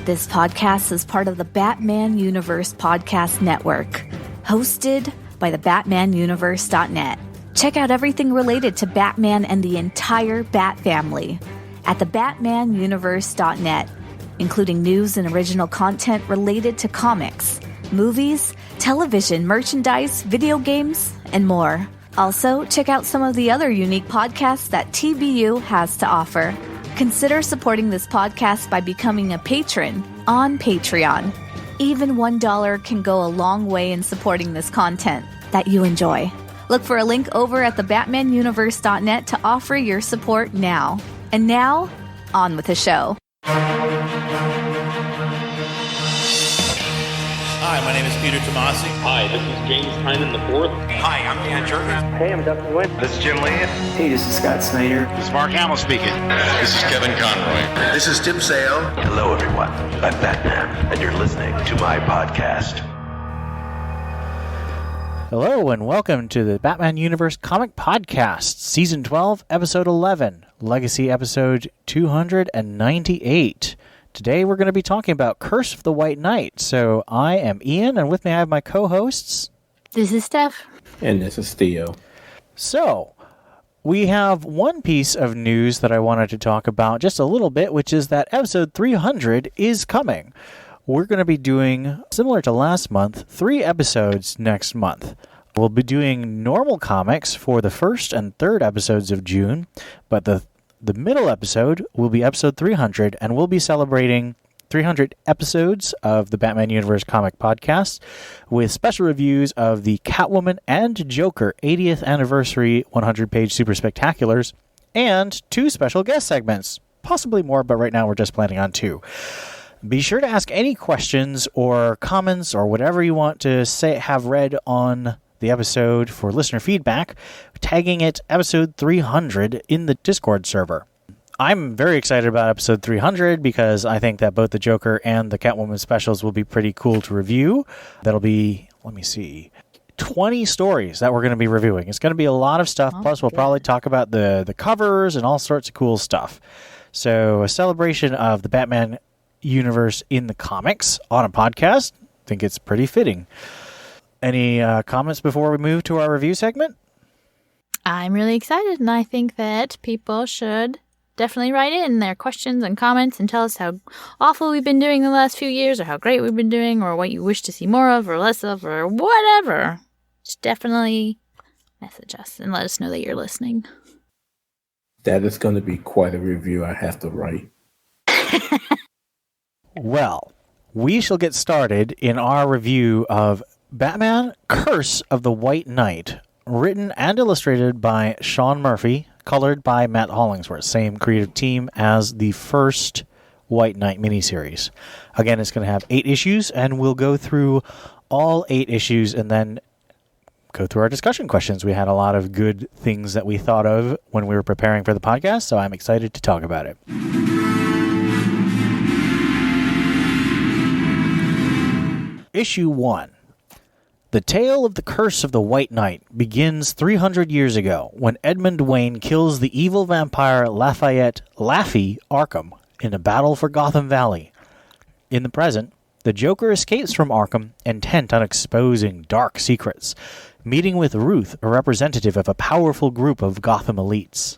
This podcast is part of the Batman Universe Podcast Network, hosted by the BatmanUniverse.net. Check out everything related to Batman and the entire Bat family at the BatmanUniverse.net, including news and original content related to comics, movies, television, merchandise, video games, and more. Also, check out some of the other unique podcasts that TBU has to offer. Consider supporting this podcast by becoming a patron on Patreon. Even $1 can go a long way in supporting this content that you enjoy. Look for a link over at the BatmanUniverse.net to offer your support now. And now, on with the show. Hi, my name is Peter Tomasi. Hi, this is James Hyman IV. Hi, I'm Dan Jurgens. Hey, I'm Dustin Wynn. This is Jim Lee. Hey, this is Scott Snyder. This is Mark Hamill speaking. This is Kevin Conroy. This is Tim Sale. Hello, everyone. I'm Batman, and you're listening to my podcast. Hello, and welcome to the Batman Universe Comic Podcast, Season 12, Episode 11, Legacy Episode 298. Today we're going to be talking about Curse of the White Knight. So I am Ian, and with me I have my co-hosts. This is Steph. And this is Theo. So, we have one piece of news that I wanted to talk about just a little bit, which is that episode 300 is coming. We're going to be doing, similar to last month, 3 episodes next month. We'll be doing normal comics for the first and third episodes of June, but the middle episode will be episode 300, and we'll be celebrating 300 episodes of the Batman Universe Comic Podcast with special reviews of the Catwoman and Joker 80th Anniversary 100-page Super Spectaculars and 2 special guest segments. Possibly more, but right now we're just planning on 2. Be sure to ask any questions or comments or whatever you want to have read on the episode for listener feedback, tagging it episode 300 in the Discord server. I'm very excited about episode 300 because I think that both the Joker and the Catwoman specials will be pretty cool to review. That'll be, 20 stories that we're going to be reviewing. It's going to be a lot of stuff, plus we'll probably talk about the covers and all sorts of cool stuff. So a celebration of the Batman universe in the comics on a podcast. I think it's pretty fitting. Any comments before we move to our review segment? I'm really excited, and I think that people should definitely write in their questions and comments and tell us how awful we've been doing the last few years, or how great we've been doing, or what you wish to see more of or less of, or whatever. Just definitely message us and let us know that you're listening. That is going to be quite a review I have to write. Well, we shall get started in our review of Batman Curse of the White Knight, written and illustrated by Sean Murphy, colored by Matt Hollingsworth, same creative team as the first White Knight miniseries. Again, it's going to have 8 issues, and we'll go through all 8 issues and then go through our discussion questions. We had a lot of good things that we thought of when we were preparing for the podcast, so I'm excited to talk about it. Issue 1. The tale of the Curse of the White Knight begins 300 years ago when Edmund Wayne kills the evil vampire Laffy Arkham in a battle for Gotham Valley. In the present, the Joker escapes from Arkham intent on exposing dark secrets, meeting with Ruth, a representative of a powerful group of Gotham elites.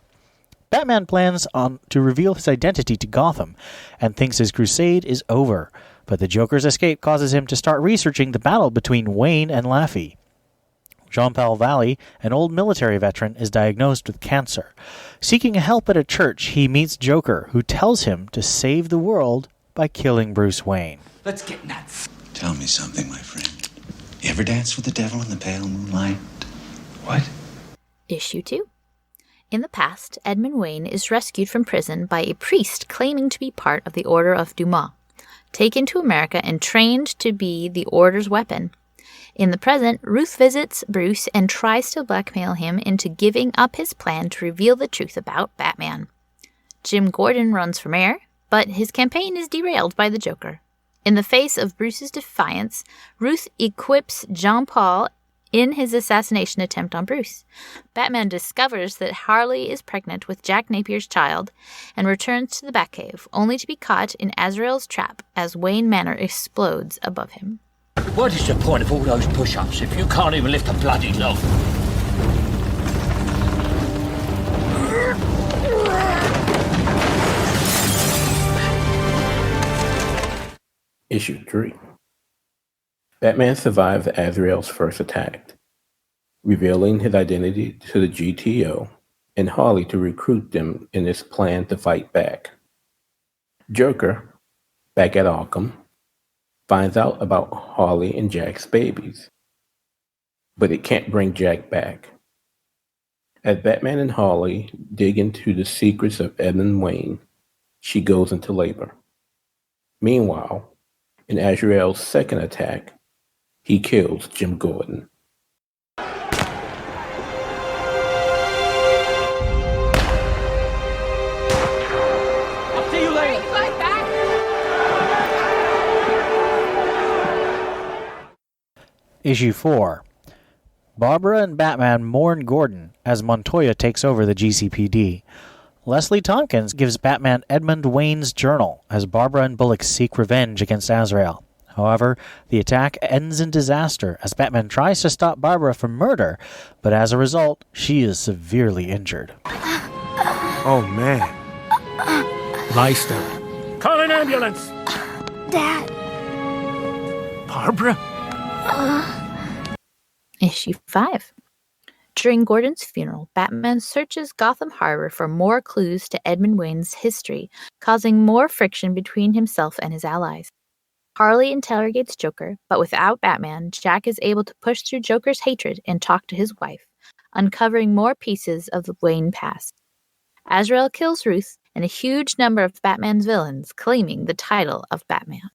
Batman plans to reveal his identity to Gotham and thinks his crusade is over. But the Joker's escape causes him to start researching the battle between Wayne and Laffy. Jean-Paul Valley, an old military veteran, is diagnosed with cancer. Seeking help at a church, he meets Joker, who tells him to save the world by killing Bruce Wayne. Let's get nuts. Tell me something, my friend. You ever dance with the devil in the pale moonlight? What? Issue 2. In the past, Edmund Wayne is rescued from prison by a priest claiming to be part of the Order of Dumas, taken to America and trained to be the Order's weapon. In the present, Ruth visits Bruce and tries to blackmail him into giving up his plan to reveal the truth about Batman. Jim Gordon runs for mayor, but his campaign is derailed by the Joker. In the face of Bruce's defiance, Ruth equips Jean-Paul in his assassination attempt on Bruce. Batman discovers that Harley is pregnant with Jack Napier's child and returns to the Batcave, only to be caught in Azrael's trap as Wayne Manor explodes above him. What is the point of all those push-ups if you can't even lift a bloody log? Issue 3. Batman survives Azrael's first attack, revealing his identity to the GTO and Harley to recruit them in his plan to fight back. Joker, back at Arkham, finds out about Harley and Jack's babies, but it can't bring Jack back. As Batman and Harley dig into the secrets of Edmund Wayne, she goes into labor. Meanwhile, in Azrael's second attack, he kills Jim Gordon. I'll see you later. Issue 4. Barbara and Batman mourn Gordon as Montoya takes over the GCPD. Leslie Tompkins gives Batman Edmund Wayne's journal as Barbara and Bullock seek revenge against Azrael. However, the attack ends in disaster as Batman tries to stop Barbara from murder, but as a result, she is severely injured. Oh, man. Lie still. Call an ambulance. Dad. Barbara? Issue 5. During Gordon's funeral, Batman searches Gotham Harbor for more clues to Edmund Wayne's history, causing more friction between himself and his allies. Harley interrogates Joker, but without Batman, Jack is able to push through Joker's hatred and talk to his wife, uncovering more pieces of the Wayne past. Azrael kills Ruth and a huge number of Batman's villains, claiming the title of Batman.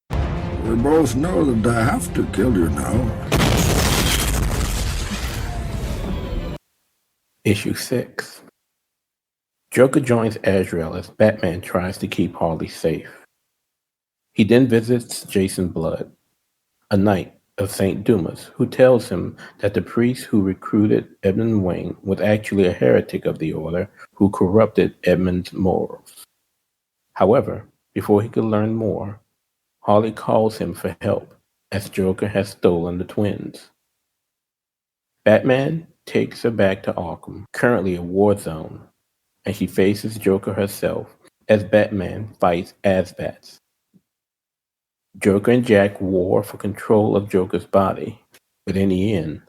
We both know that I have to kill you now. Issue 6. Joker joins Azrael as Batman tries to keep Harley safe. He then visits Jason Blood, a knight of St. Dumas, who tells him that the priest who recruited Edmund Wayne was actually a heretic of the order who corrupted Edmund's morals. However, before he could learn more, Harley calls him for help as Joker has stolen the twins. Batman takes her back to Arkham, currently a war zone, and she faces Joker herself as Batman fights Azbats. Joker and Jack war for control of Joker's body, but in the end,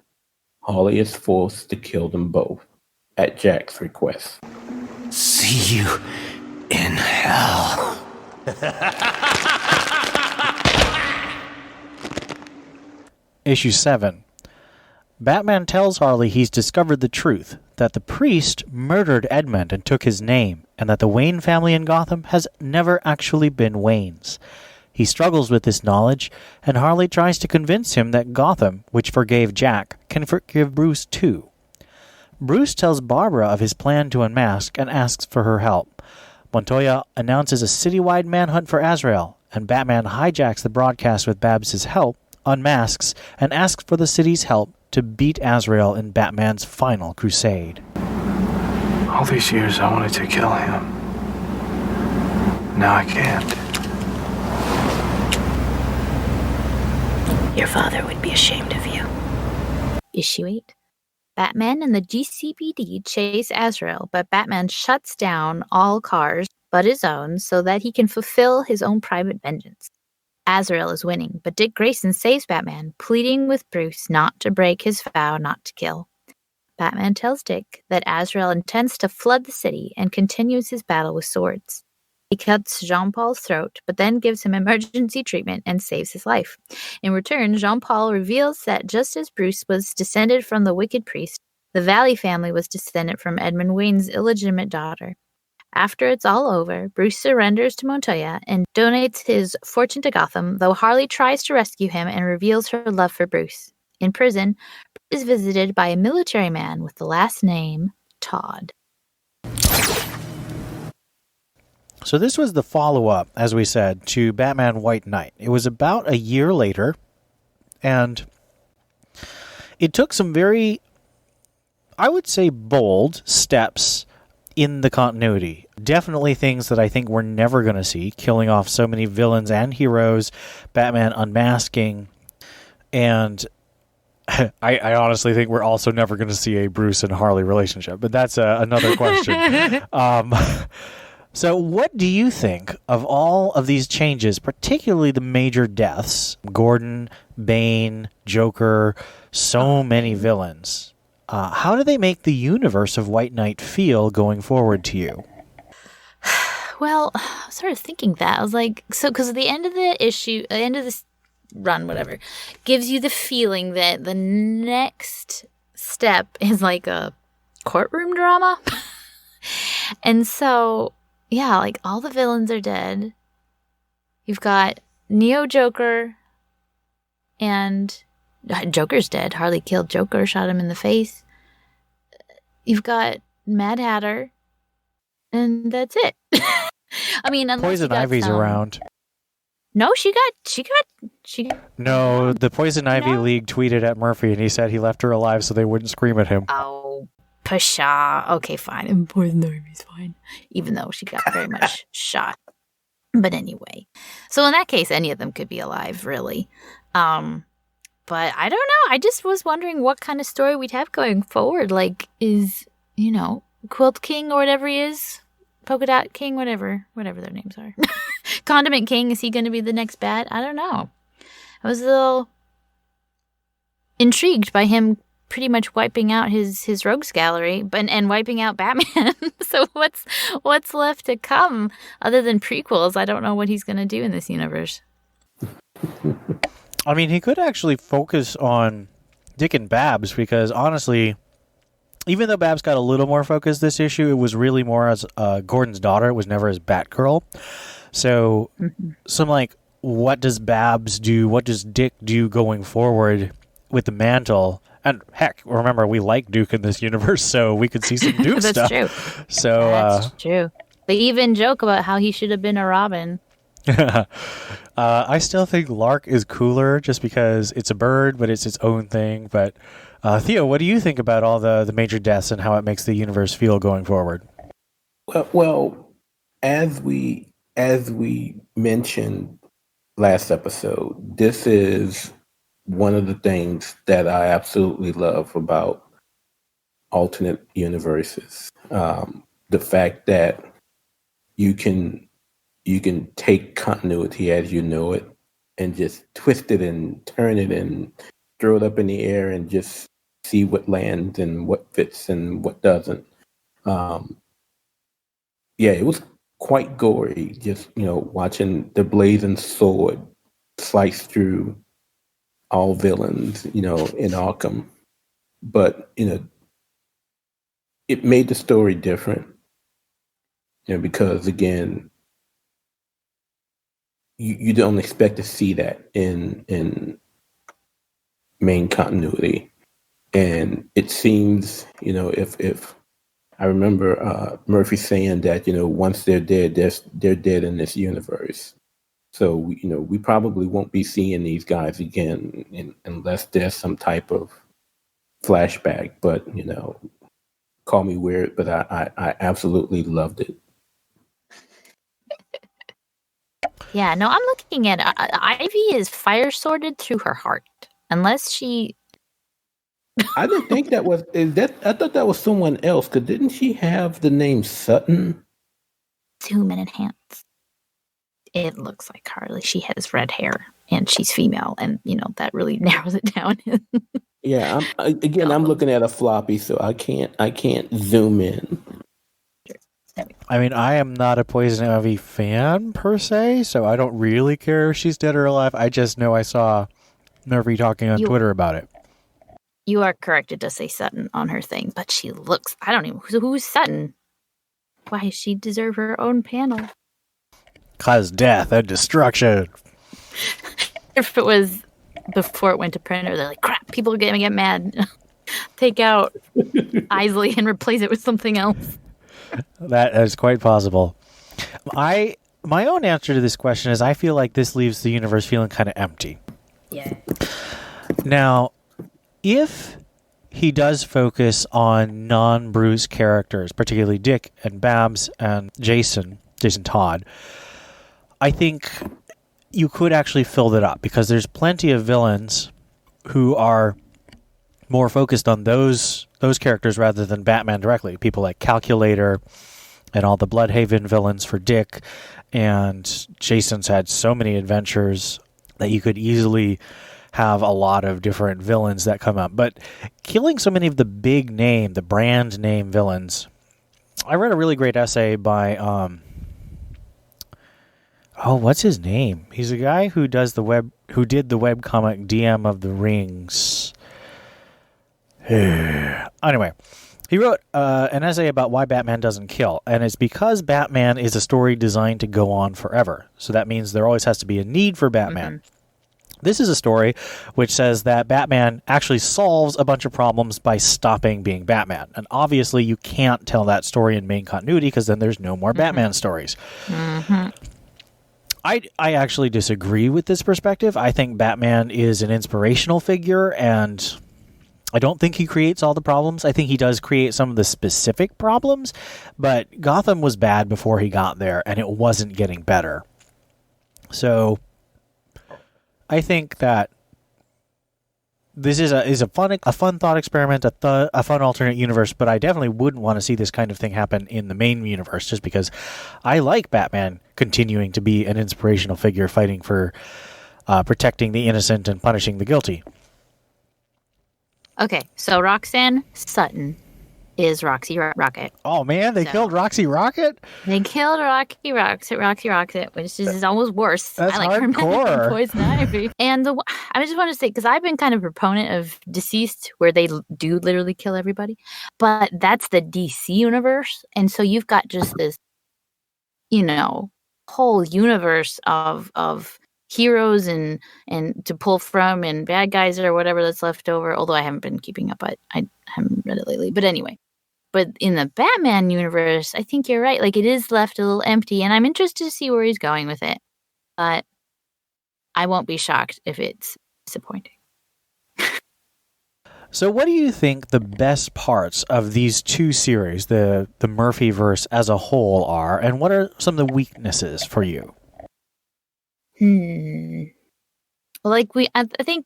Harley is forced to kill them both, at Jack's request. See you in hell. Issue 7. Batman tells Harley he's discovered the truth, that the priest murdered Edmund and took his name, and that the Wayne family in Gotham has never actually been Waynes. He struggles with this knowledge, and Harley tries to convince him that Gotham, which forgave Jack, can forgive Bruce too. Bruce tells Barbara of his plan to unmask and asks for her help. Montoya announces a citywide manhunt for Azrael, and Batman hijacks the broadcast with Babs' help, unmasks, and asks for the city's help to beat Azrael in Batman's final crusade. All these years I wanted to kill him. Now I can't. Your father would be ashamed of you. Issue 8. Batman and the GCPD chase Azrael, but Batman shuts down all cars but his own so that he can fulfill his own private vengeance. Azrael is winning, but Dick Grayson saves Batman, pleading with Bruce not to break his vow not to kill. Batman tells Dick that Azrael intends to flood the city and continues his battle with swords. He cuts Jean-Paul's throat, but then gives him emergency treatment and saves his life. In return, Jean-Paul reveals that just as Bruce was descended from the wicked priest, the Valley family was descended from Edmund Wayne's illegitimate daughter. After it's all over, Bruce surrenders to Montoya and donates his fortune to Gotham, though Harley tries to rescue him and reveals her love for Bruce. In prison, Bruce is visited by a military man with the last name Todd. So this was the follow-up, as we said, to Batman White Knight. It was about a year later, and it took some very, I would say, bold steps in the continuity. Definitely things that I think we're never going to see, killing off so many villains and heroes, Batman unmasking, and I honestly think we're also never going to see a Bruce and Harley relationship, but that's another question. So what do you think of all of these changes, particularly the major deaths? Gordon, Bane, Joker, so many villains. How do they make the universe of White Knight feel going forward to you? Well, I was sort of thinking that. I was like, so, because at the end of the issue, the end of this run, whatever, gives you the feeling that the next step is like a courtroom drama. And so, yeah, like all the villains are dead. You've got Neo Joker, and Joker's dead. Harley killed Joker, shot him in the face. You've got Mad Hatter, and that's it. I mean, Poison Ivy's around. No, she got. No, the Poison Ivy League tweeted at Murphy, and he said he left her alive so they wouldn't scream at him. Oh, pshaw. Okay, fine. And Poison Ivy's fine, even though she got very much shot. But anyway, so in that case, any of them could be alive, really. But I don't know. I just was wondering what kind of story we'd have going forward. Like, is, Quilt King or whatever he is, Polka Dot King, whatever their names are. Condiment King, is he going to be the next bat? I don't know. I was a little intrigued by him pretty much wiping out his rogues gallery and wiping out Batman. So what's left to come other than prequels? I don't know what he's going to do in this universe. I mean, he could actually focus on Dick and Babs, because honestly, even though Babs got a little more focus this issue, it was really more as Gordon's daughter. It was never as Batgirl. So, what does Babs do? What does Dick do going forward with the mantle? And heck, remember, we like Duke in this universe, so we could see some Duke That's stuff. True. So that's true. They even joke about how he should have been a Robin. I still think Lark is cooler just because it's a bird, but it's its own thing. But Theo, what do you think about all the major deaths and how it makes the universe feel going forward? Well, as we mentioned last episode, this is one of the things that I absolutely love about alternate universes. The fact that you can take continuity as you know it and just twist it and turn it and throw it up in the air and just see what lands and what fits and what doesn't. It was quite gory, just, watching the blazing sword slice through all villains, in Arkham. But, it made the story different, because, again, you don't expect to see that in main continuity. And it seems, if I remember Murphy saying that, once they're dead, they're dead in this universe. So, we probably won't be seeing these guys again unless there's some type of flashback. But, call me weird, but I absolutely loved it. Yeah, no, I'm looking at Ivy is fire sorted through her heart. Unless she... I didn't think that was... I thought that was someone else, because didn't she have the name Sutton? Zoom in enhance. It looks like Harley. She has red hair, and she's female, and, that really narrows it down. Yeah, I'm looking at a floppy, so I can't zoom in. I mean, I am not a Poison Ivy fan per se, so I don't really care if she's dead or alive. I just know I saw Murphy talking on Twitter about it. You are correct. It does say Sutton on her thing, but she looks... I don't even... Who's Sutton? Why does she deserve her own panel? Cause death and destruction. If it was before it went to printer, they're like, crap, people are going to get mad. Take out Isley and replace it with something else. That is quite possible. My own answer to this question is I feel like this leaves the universe feeling kind of empty. Yeah. Now, if he does focus on non-Bruce characters, particularly Dick and Babs and Jason Todd, I think you could actually fill that up, because there's plenty of villains who are more focused on those characters rather than Batman directly. People like Calculator and all the Bloodhaven villains for Dick, and Jason's had so many adventures that you could easily have a lot of different villains that come up. But killing so many of the big name, the brand name villains. I read a really great essay by what's his name? He's a guy who did the webcomic DM of the Rings. Anyway, he wrote an essay about why Batman doesn't kill, and it's because Batman is a story designed to go on forever. So that means there always has to be a need for Batman. Mm-hmm. This is a story which says that Batman actually solves a bunch of problems by stopping being Batman. And obviously you can't tell that story in main continuity, because then there's no more Batman stories. Mm-hmm. I actually disagree with this perspective. I think Batman is an inspirational figure, and I don't think he creates all the problems. I think he does create some of the specific problems, but Gotham was bad before he got there, and it wasn't getting better. So I think that this is a fun thought experiment, a fun alternate universe, but I definitely wouldn't want to see this kind of thing happen in the main universe, just because I like Batman continuing to be an inspirational figure fighting for protecting the innocent and punishing the guilty. Okay, so Roxanne Sutton is Roxy Rocket. Oh man, they killed Roxy Rocket? They killed Roxy Rocket, which is almost worse. That's I like hardcore. her than Poison Ivy. And I just want to say, because I've been kind of a proponent of Deceased, where they do literally kill everybody, but that's the DC universe, and so you've got just this, whole universe of heroes and to pull from, and bad guys or whatever that's left over. Although I haven't been keeping up, I haven't read it lately. But anyway. But in the Batman universe, I think you're right. Like, it is left a little empty, and I'm interested to see where he's going with it. But I won't be shocked if it's disappointing. So what do you think the best parts of these two series, the Murphyverse as a whole, are, and what are some of the weaknesses for you? Like I think,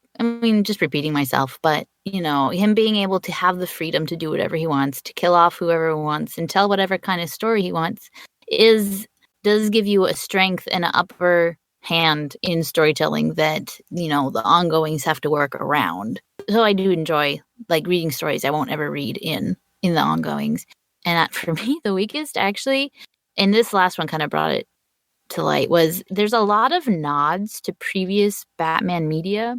just repeating myself, but, him being able to have the freedom to do whatever he wants, to kill off whoever he wants, and tell whatever kind of story he wants, does give you a strength and an upper hand in storytelling that, the ongoings have to work around. So I do enjoy, reading stories I won't ever read in the ongoings. And for me, the weakest, actually, and this last one kind of brought it to light, was there's a lot of nods to previous Batman media,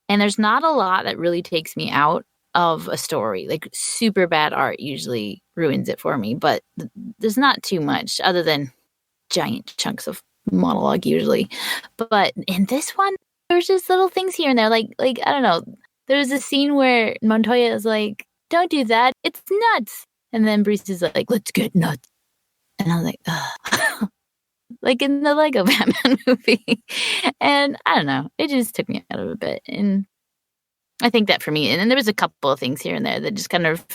and there's not a lot that really takes me out of a story. Like, super bad art usually ruins it for me, but there's not too much other than giant chunks of monologue usually. But in this one, there's just little things here and there, like I don't know, there's a scene where Montoya is like, don't do that, it's nuts, and then Bruce is like, let's get nuts, and I was like, ugh. Like in the Lego Batman movie. And I don't know, it just took me out of a bit. And I think that for me, and then there was a couple of things here and there that just kind of,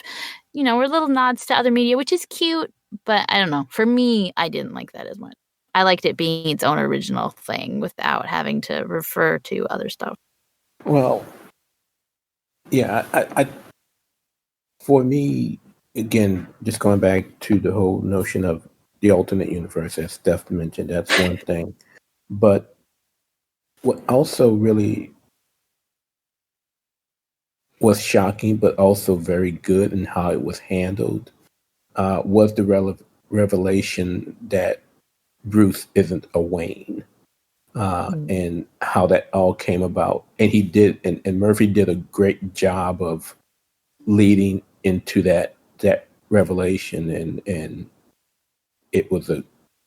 were little nods to other media, which is cute, but I don't know. For me, I didn't like that as much. I liked it being its own original thing without having to refer to other stuff. Well, yeah, I for me, again, just going back to the whole notion of the alternate universe, as Steph mentioned, that's one thing. But what also really was shocking, but also very good in how it was handled, was the revelation that Bruce isn't a Wayne, and how that all came about. And he did, and Murphy did a great job of leading into that revelation, and it was a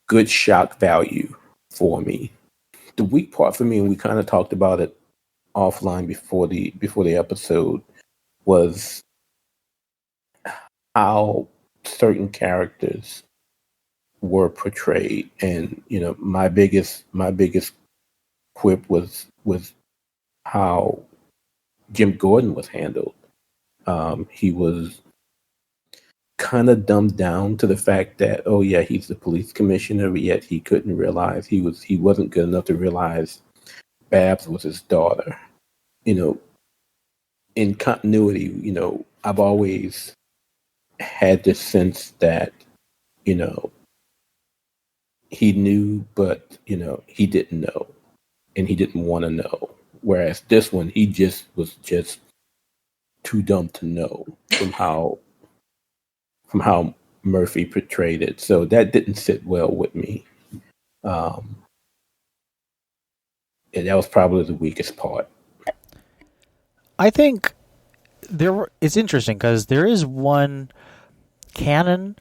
good shock value for me. The weak part for me, and we kind of talked about it offline before the episode, was how certain characters were portrayed. And my biggest quip was how Jim Gordon was handled. He was kind of dumbed down to the fact that, oh yeah, he's the police commissioner, but yet he couldn't realize he wasn't good enough to realize Babs was his daughter. In continuity, I've always had this sense that, he knew, but, he didn't know, and he didn't want to know. Whereas this one, he just was just too dumb to know from how Murphy portrayed it. So that didn't sit well with me. And that was probably the weakest part. I think it's interesting because there is one canon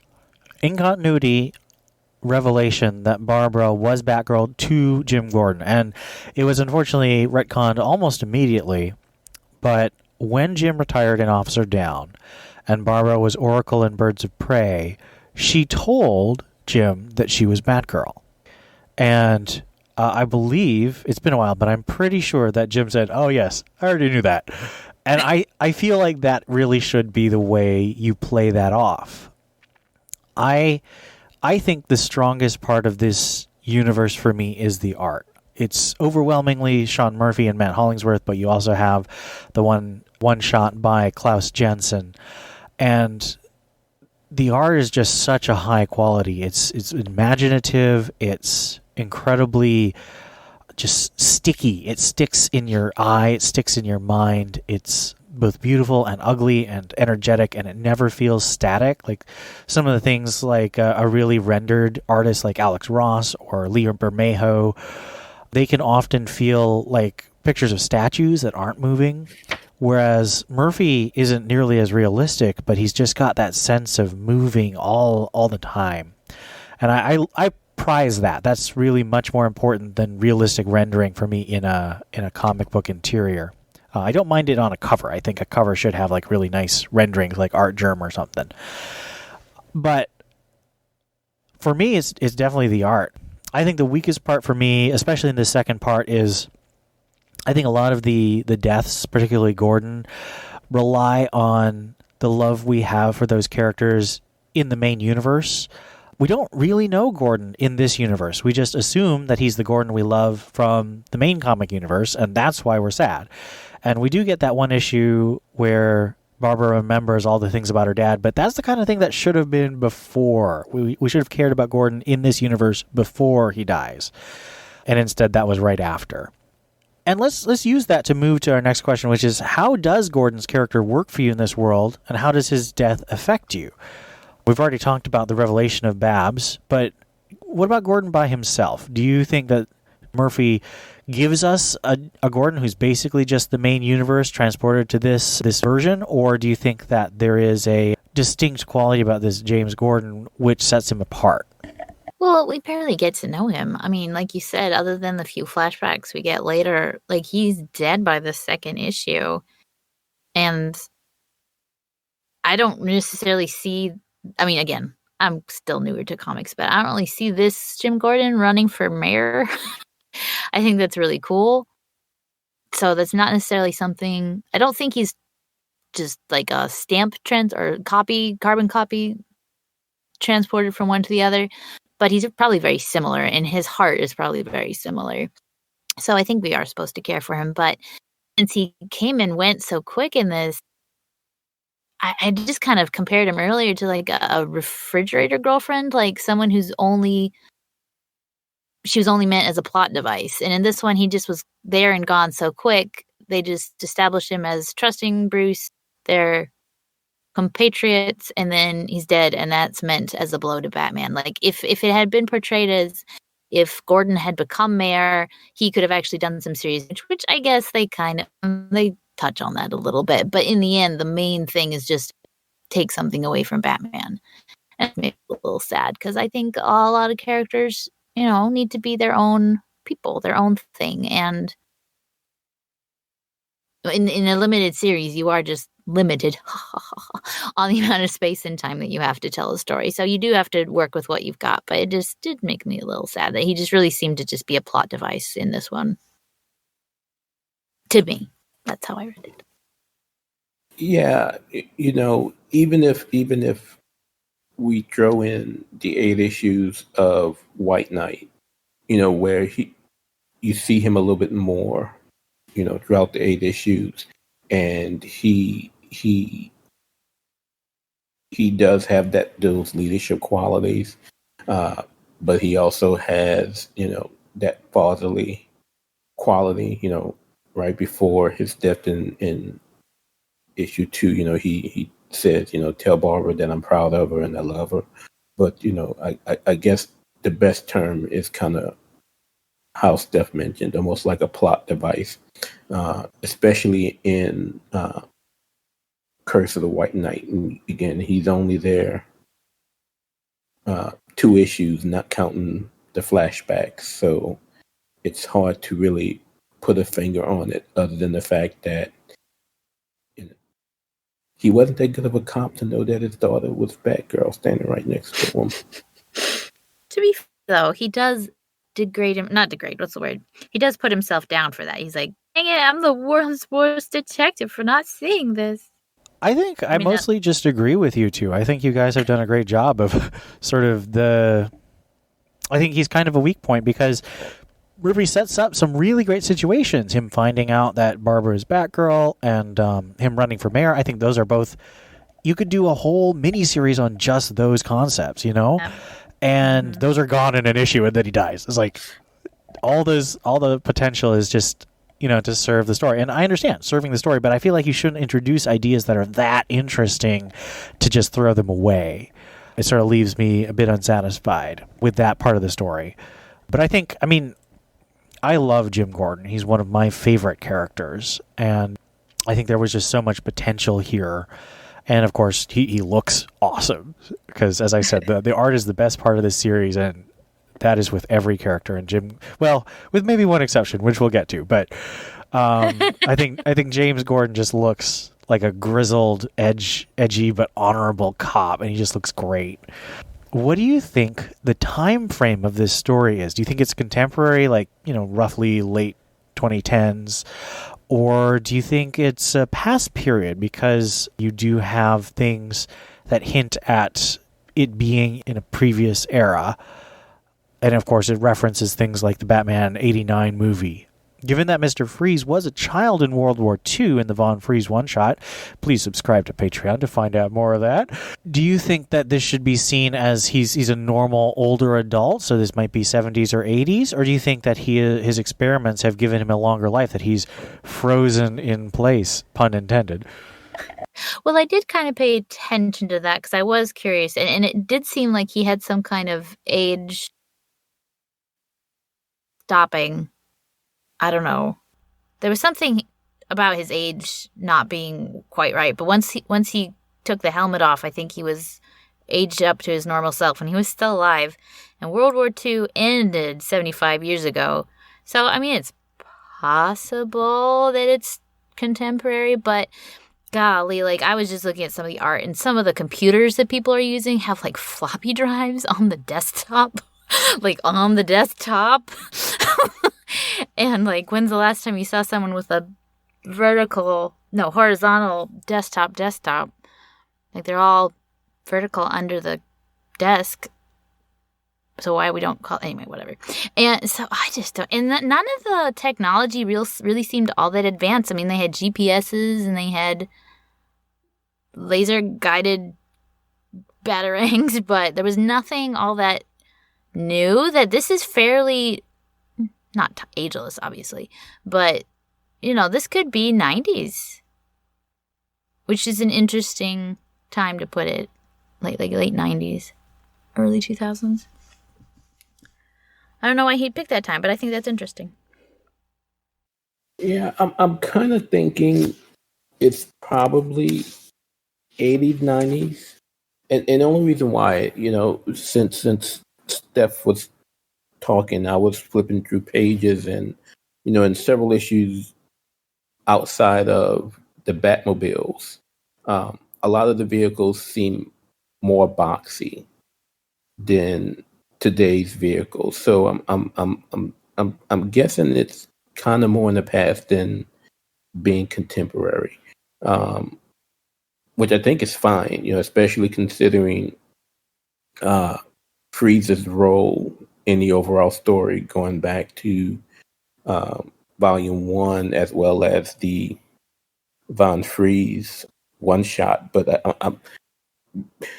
in continuity revelation that Barbara was Batgirl to Jim Gordon, and it was unfortunately retconned almost immediately. But when Jim retired in Officer Down and Barbara was Oracle in Birds of Prey, she told Jim that she was Batgirl. And I believe, it's been a while, but I'm pretty sure that Jim said, oh yes, I already knew that. And I feel like that really should be the way you play that off. I think the strongest part of this universe for me is the art. It's overwhelmingly Sean Murphy and Matt Hollingsworth, but you also have the one shot by Klaus Jensen. And the art is just such a high quality. It's imaginative. It's incredibly just sticky. It sticks in your eye. It sticks in your mind. It's both beautiful and ugly and energetic, and it never feels static. Like some of the things like a really rendered artist like Alex Ross or Leo Bermejo, they can often feel like pictures of statues that aren't moving. Whereas Murphy isn't nearly as realistic, but he's just got that sense of moving all the time. And I prize that. That's really much more important than realistic rendering for me in a comic book interior. I don't mind it on a cover. I think a cover should have like really nice renderings like Art Germ or something. But for me, it's definitely the art. I think the weakest part for me, especially in the second part, is I think a lot of the deaths, particularly Gordon, rely on the love we have for those characters in the main universe. We don't really know Gordon in this universe. We just assume that he's the Gordon we love from the main comic universe, and that's why we're sad. And we do get that one issue where Barbara remembers all the things about her dad, but that's the kind of thing that should have been before. We should have cared about Gordon in this universe before he dies. And instead, that was right after. And let's use that to move to our next question, which is, how does Gordon's character work for you in this world, and how does his death affect you? We've already talked about the revelation of Babs, but what about Gordon by himself? Do you think that Murphy gives us a Gordon who's basically just the main universe transported to this version, or do you think that there is a distinct quality about this James Gordon which sets him apart? Well, we barely get to know him. I mean, like you said, other than the few flashbacks we get later, like he's dead by the second issue. And I don't necessarily see, I mean, again, I'm still newer to comics, but I don't really see this Jim Gordon running for mayor. I think that's really cool. So that's not necessarily something, I don't think he's just like a stamp or carbon copy transported from one to the other, but he's probably very similar, and his heart is probably very similar. So I think we are supposed to care for him, but since he came and went so quick in this, I just kind of compared him earlier to like a refrigerator girlfriend, like someone she was only meant as a plot device. And in this one, he just was there and gone so quick. They just established him as trusting Bruce, their compatriots, and then he's dead. And that's meant as a blow to Batman. Like if it had been portrayed as if Gordon had become mayor, he could have actually done some serious, which I guess they touch on that a little bit. But in the end, the main thing is just take something away from Batman. And it makes me a little sad because I think a lot of characters, need to be their own people, their own thing. And in a limited series, you are just limited on the amount of space and time that you have to tell a story. So you do have to work with what you've got. But it just did make me a little sad that he just really seemed to just be a plot device in this one. To me. That's how I read it. Yeah, even if we throw in the 8 issues of White Knight, where you see him a little bit more, throughout the 8 issues, and he does have those leadership qualities, but he also has that fatherly quality. Right before his death in issue 2, he says, tell Barbara that I'm proud of her and I love her. But I guess the best term is kind of how Steph mentioned, almost like a plot device, especially in Curse of the White Knight. And again, he's only there 2 issues, not counting the flashbacks. So it's hard to really put a finger on it, other than the fact that he wasn't that good of a cop to know that his daughter was Batgirl standing right next to him. To be fair, though, he does degrade him. Not degrade, what's the word? He does put himself down for that. He's like, dang it, I'm the world's worst detective for not seeing this. I think I mostly just agree with you two. I think you guys have done a great job of sort of I think he's kind of a weak point, because River sets up some really great situations. Him finding out that Barbara is Batgirl, and him running for mayor. I think those are both. You could do a whole miniseries on just those concepts, Yeah. And those are gone in an issue, and then he dies. It's like all the potential is just to serve the story. And I understand serving the story, but I feel like you shouldn't introduce ideas that are that interesting to just throw them away. It sort of leaves me a bit unsatisfied with that part of the story. But I love Jim Gordon. He's one of my favorite characters, and I think there was just so much potential here. And of course, he looks awesome, because, as I said, the art is the best part of this series, and that is with every character. And Jim, well, with maybe one exception, which we'll get to, but I think James Gordon just looks like a grizzled, edgy but honorable cop, and he just looks great. What do you think the time frame of this story is? Do you think it's contemporary, like, roughly late 2010s? Or do you think it's a past period, because you do have things that hint at it being in a previous era? And of course, it references things like the Batman '89 movie. Given that Mr. Freeze was a child in World War II in the Von Freeze one-shot, please subscribe to Patreon to find out more of that. Do you think that this should be seen as he's a normal older adult, so this might be 70s or 80s? Or do you think that his experiments have given him a longer life, that he's frozen in place, pun intended? Well, I did kind of pay attention to that, because I was curious, and it did seem like he had some kind of age stopping. I don't know. There was something about his age not being quite right, but once he took the helmet off, I think he was aged up to his normal self, and he was still alive. And World War II ended 75 years ago. So, it's possible that it's contemporary, but golly, I was just looking at some of the art, and some of the computers that people are using have floppy drives on the desktop. On the desktop. And when's the last time you saw someone with a horizontal desktop? They're all vertical under the desk. So why we don't call, anyway, whatever. And so I just don't, and none of the technology really seemed all that advanced. They had GPSs, and they had laser guided batarangs, but there was nothing all that new. That this is fairly, not ageless, obviously, but, this could be 90s, which is an interesting time to put it, late 90s, early 2000s. I don't know why he picked that time, but I think that's interesting. Yeah, I'm kind of thinking it's probably 80s, 90s. And the only reason why, since Steph was talking, I was flipping through pages, and in several issues outside of the Batmobiles, a lot of the vehicles seem more boxy than today's vehicles. So I'm guessing it's kind of more in the past than being contemporary. which I think is fine, especially considering Freeze's role in the overall story, going back to Volume 1 as well as the Von Freeze one-shot. But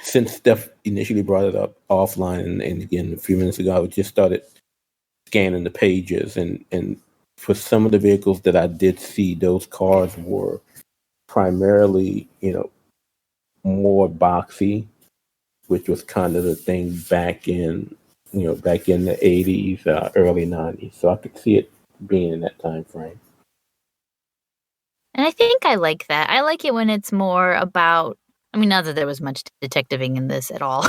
since Steph initially brought it up offline, and again, a few minutes ago, I just started scanning the pages, and for some of the vehicles that I did see, those cars were primarily, more boxy, which was kind of the thing back in the 80s, early 90s. So I could see it being in that time frame. And I think I like that. I like it when it's more about, not that there was much detectiving in this at all,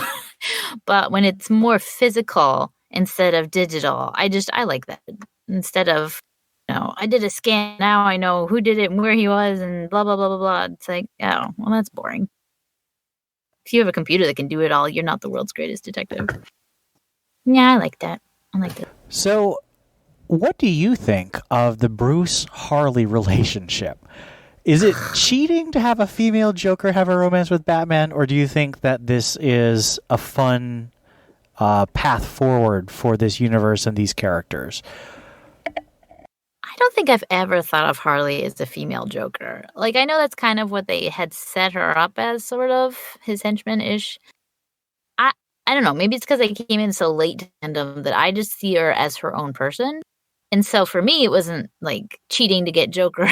but when it's more physical instead of digital, I like that. Instead of, I did a scan, now I know who did it and where he was and blah, blah, blah, blah, blah. It's like, oh, well, that's boring. If you have a computer that can do it all, you're not the world's greatest detective. Yeah, I like that. So, what do you think of the Bruce-Harley relationship? Is it cheating to have a female Joker have a romance with Batman, or do you think that this is a fun path forward for this universe and these characters? I don't think I've ever thought of Harley as a female Joker. Like, I know that's kind of what they had set her up as, sort of, his henchman-ish. I don't know, maybe it's because I came in so late to fandom that I just see her as her own person. And so for me, it wasn't, like, cheating to get Joker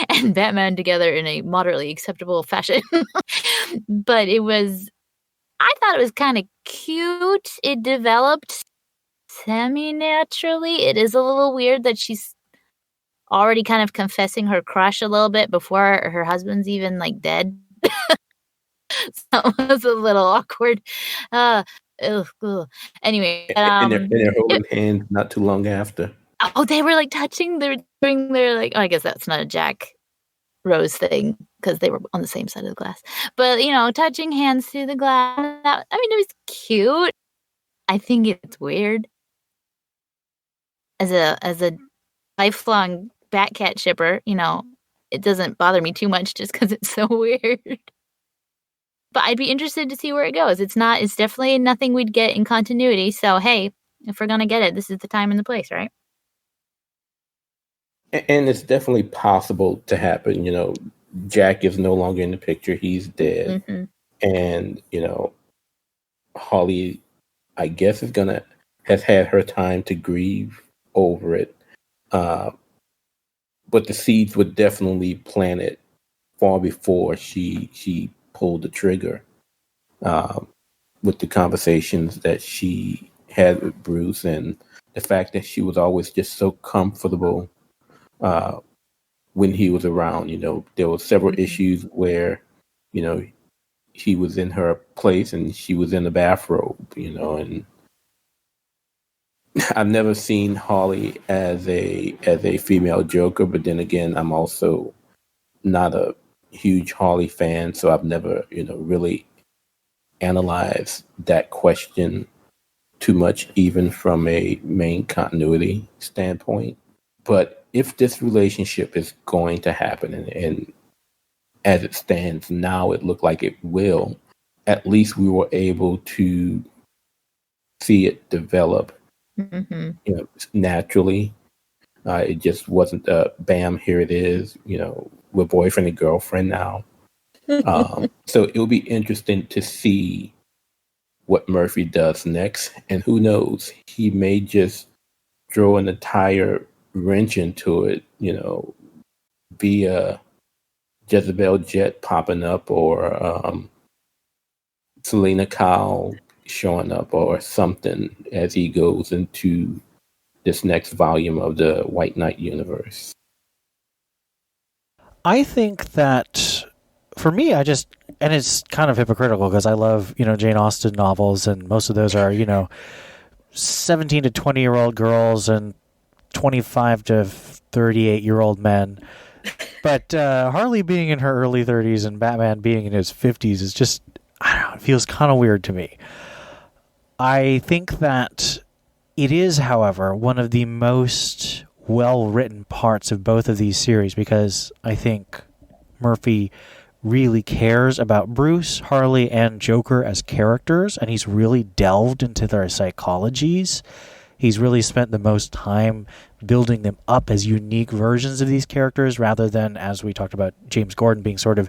and Batman together in a moderately acceptable fashion. But I thought it was kind of cute. It developed semi-naturally. It is a little weird that she's already kind of confessing her crush a little bit before her husband's even, like, dead. So it was a little awkward. Anyway. And they're holding hands not too long after. Oh, they were, like, touching. They were doing their, like, I guess that's not a Jack Rose thing because they were on the same side of the glass. But, touching hands through the glass. It was cute. I think it's weird. As a lifelong Batcat shipper, it doesn't bother me too much just because it's so weird. But I'd be interested to see where it goes. It's definitely nothing we'd get in continuity. So, hey, if we're going to get it, this is the time and the place, right? And it's definitely possible to happen. Jack is no longer in the picture. He's dead. Mm-hmm. And, Holly, I guess, has had her time to grieve over it. But the seeds were definitely planted far before she pulled the trigger, with the conversations that she had with Bruce, and the fact that she was always just so comfortable when he was around. There were several issues where, he was in her place and she was in the bathrobe, and I've never seen Harley as a female Joker, but then again, I'm also not a huge Harley fan, so I've never, really analyzed that question too much, even from a main continuity standpoint. But if this relationship is going to happen, and as it stands now, it looked like it will, at least we were able to see it develop naturally. It just wasn't bam, here it is, we're boyfriend and girlfriend now. So it'll be interesting to see what Murphy does next. And who knows, he may just throw an entire wrench into it, via Jezebel Jet popping up, or Selena Kyle showing up, or something, as he goes into this next volume of the White Knight universe. I think that for me, and it's kind of hypocritical because I love, Jane Austen novels, and most of those are, 17 to 20-year-old girls and 25 to 38-year-old men. But Harley being in her early 30s and Batman being in his 50s is just, I don't know, it feels kind of weird to me. I think that it is, however, one of the most well-written parts of both of these series, because I think Murphy really cares about Bruce, Harley, and Joker as characters, and he's really delved into their psychologies. He's really spent the most time building them up as unique versions of these characters rather than, as we talked about, James Gordon being sort of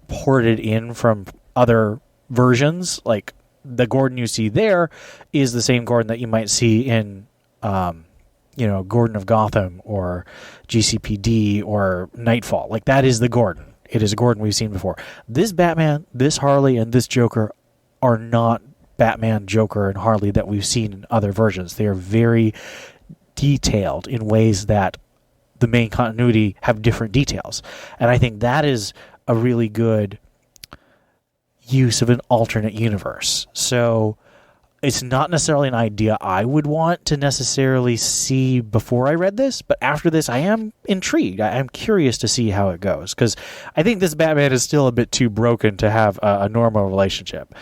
ported in from other versions. Like, the Gordon you see there is the same Gordon that you might see in, Gordon of Gotham or GCPD or Nightfall. Like, that is the Gordon. It is a Gordon we've seen before. This Batman, this Harley, and this Joker are not Batman, Joker, and Harley that we've seen in other versions. They are very detailed in ways that the main continuity have different details. And I think that is a really good use of an alternate universe. So it's not necessarily an idea I would want to necessarily see before I read this, but after this I am intrigued. I'm curious to see how it goes, because I think this Batman is still a bit too broken to have a normal relationship.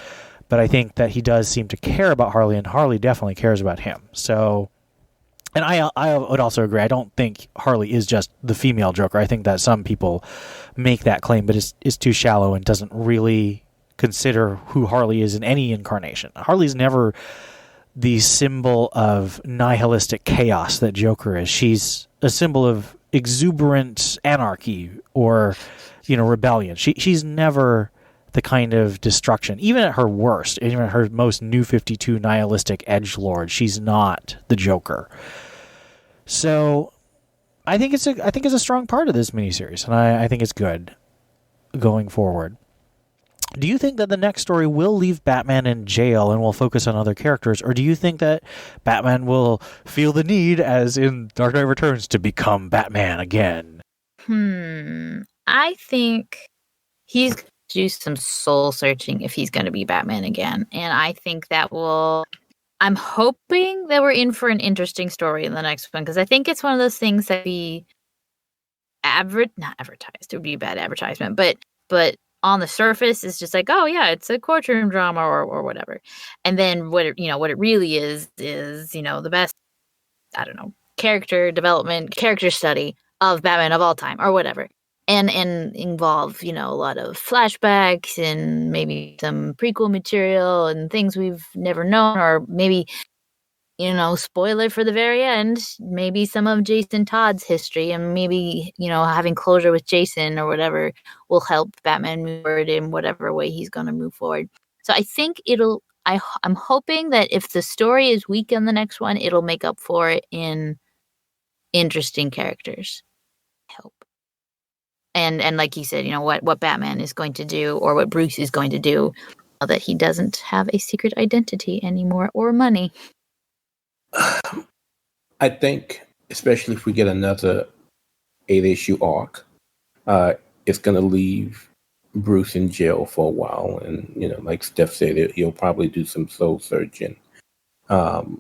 But I think that he does seem to care about Harley, and Harley definitely cares about him. So, and I would also agree, I don't think Harley is just the female Joker. I think that some people make that claim, but it's too shallow and doesn't really consider who Harley is in any incarnation. Harley's never the symbol of nihilistic chaos that Joker is. She's a symbol of exuberant anarchy or, rebellion. She's never the kind of destruction. Even at her worst, even at her most New 52 nihilistic edgelord, she's not the Joker. So I think it's a strong part of this miniseries, and I think it's good going forward. Do you think that the next story will leave Batman in jail and will focus on other characters, or do you think that Batman will feel the need, as in Dark Knight Returns, to become Batman again? I think he's going to do some soul searching if he's going to be Batman again. And I think that I'm hoping that we're in for an interesting story in the next one, because I think it's one of those things that be not advertised. It would be a bad advertisement, but on the surface it's just like, oh yeah, it's a courtroom drama or whatever. And then what it really is the best, I don't know, character development, character study of Batman of all time or whatever. And involve, a lot of flashbacks and maybe some prequel material and things we've never known, or maybe, spoiler for the very end, maybe some of Jason Todd's history, and maybe, having closure with Jason or whatever will help Batman move forward in whatever way he's going to move forward. So I think I'm hoping that if the story is weak in the next one, it'll make up for it in interesting characters. I hope. And like you said, what Batman is going to do, or what Bruce is going to do, now that he doesn't have a secret identity anymore or money. I think, especially if we get another 8-issue arc, it's going to leave Bruce in jail for a while. And, like Steph said, he'll probably do some soul searching. But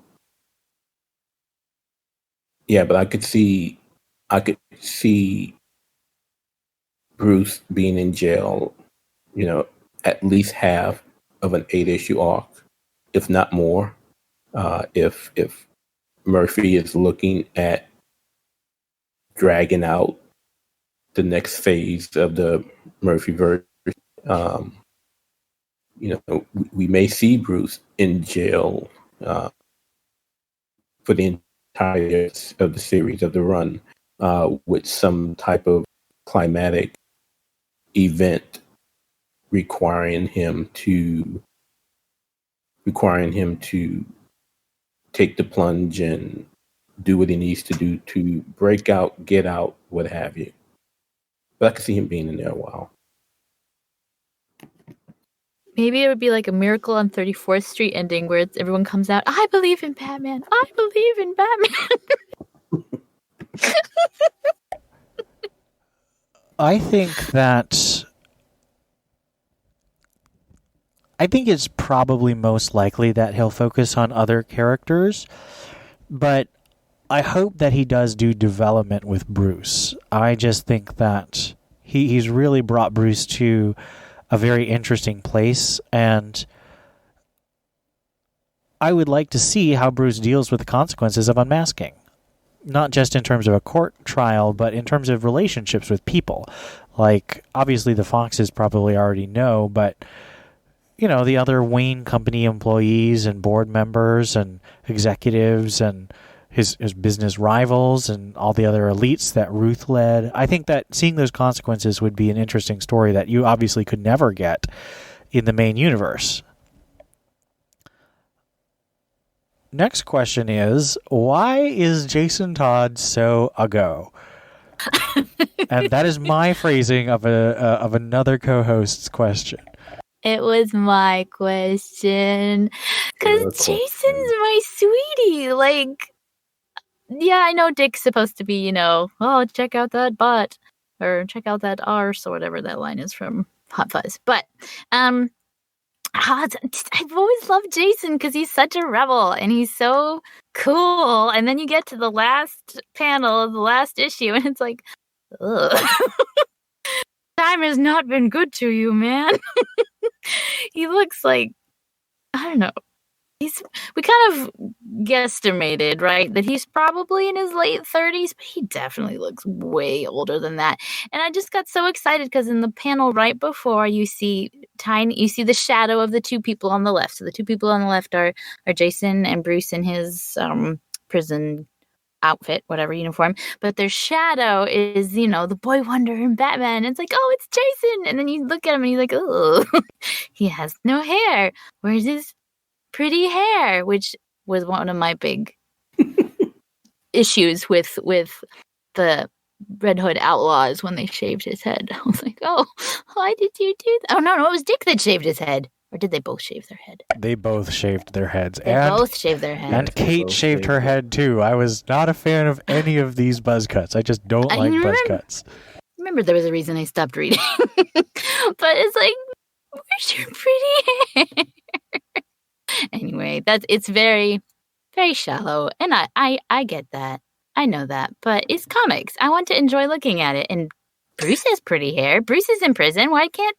I could see Bruce being in jail, at least half of an 8-issue arc, if not more. If Murphy is looking at dragging out the next phase of the Murphyverse, we may see Bruce in jail for the entire of the series of the run, with some type of climatic event requiring him to take the plunge and do what he needs to do to break out, get out, what have you. But I can see him being in there a while. Maybe it would be like a Miracle on 34th Street ending where everyone comes out, I believe in Batman. I believe in Batman. I think it's probably most likely that he'll focus on other characters, but I hope that he does do development with Bruce. I just think that he's really brought Bruce to a very interesting place, and I would like to see how Bruce deals with the consequences of unmasking. not just in terms of a court trial, but in terms of relationships with people. Like, obviously the Foxes probably already know, but, the other Wayne Company employees and board members and executives and his business rivals and all the other elites that Ruth led. I think that seeing those consequences would be an interesting story that you obviously could never get in the main universe. Next question is, why is Jason Todd so ago? And that is my phrasing of another co-host's question. It was my question. Because Jason's my sweetie. Like, yeah, I know Dick's supposed to be, oh, check out that butt. Or check out that arse, or whatever that line is from Hot Fuzz. But, I've always loved Jason because he's such a rebel and he's so cool. And then you get to the last panel of the last issue and it's like, ugh. Time has not been good to you, man. He looks like, I don't know. We kind of guesstimated, right, that he's probably in his late 30s, but he definitely looks way older than that. And I just got so excited because in the panel right before, you see the shadow of the two people on the left. So the two people on the left are Jason and Bruce in his prison outfit, whatever uniform. But their shadow is, the Boy Wonder and Batman. It's like, oh, it's Jason. And then you look at him and you're like, oh, he has no hair. Where's his pretty hair? Which was one of my big issues with the Red Hood Outlaws when they shaved his head. I was like, oh, why did you do that? Oh, no, it was Dick that shaved his head. Or did they both shave their head? They both shaved their heads. They both shaved their heads. And Kate shaved her head, too. I was not a fan of any of these buzz cuts. I just don't like buzz cuts. Remember, there was a reason I stopped reading. But it's like, where's your pretty hair? Anyway, it's very, very shallow. And I get that. I know that. But it's comics. I want to enjoy looking at it. And Bruce has pretty hair. Bruce is in prison. Why can't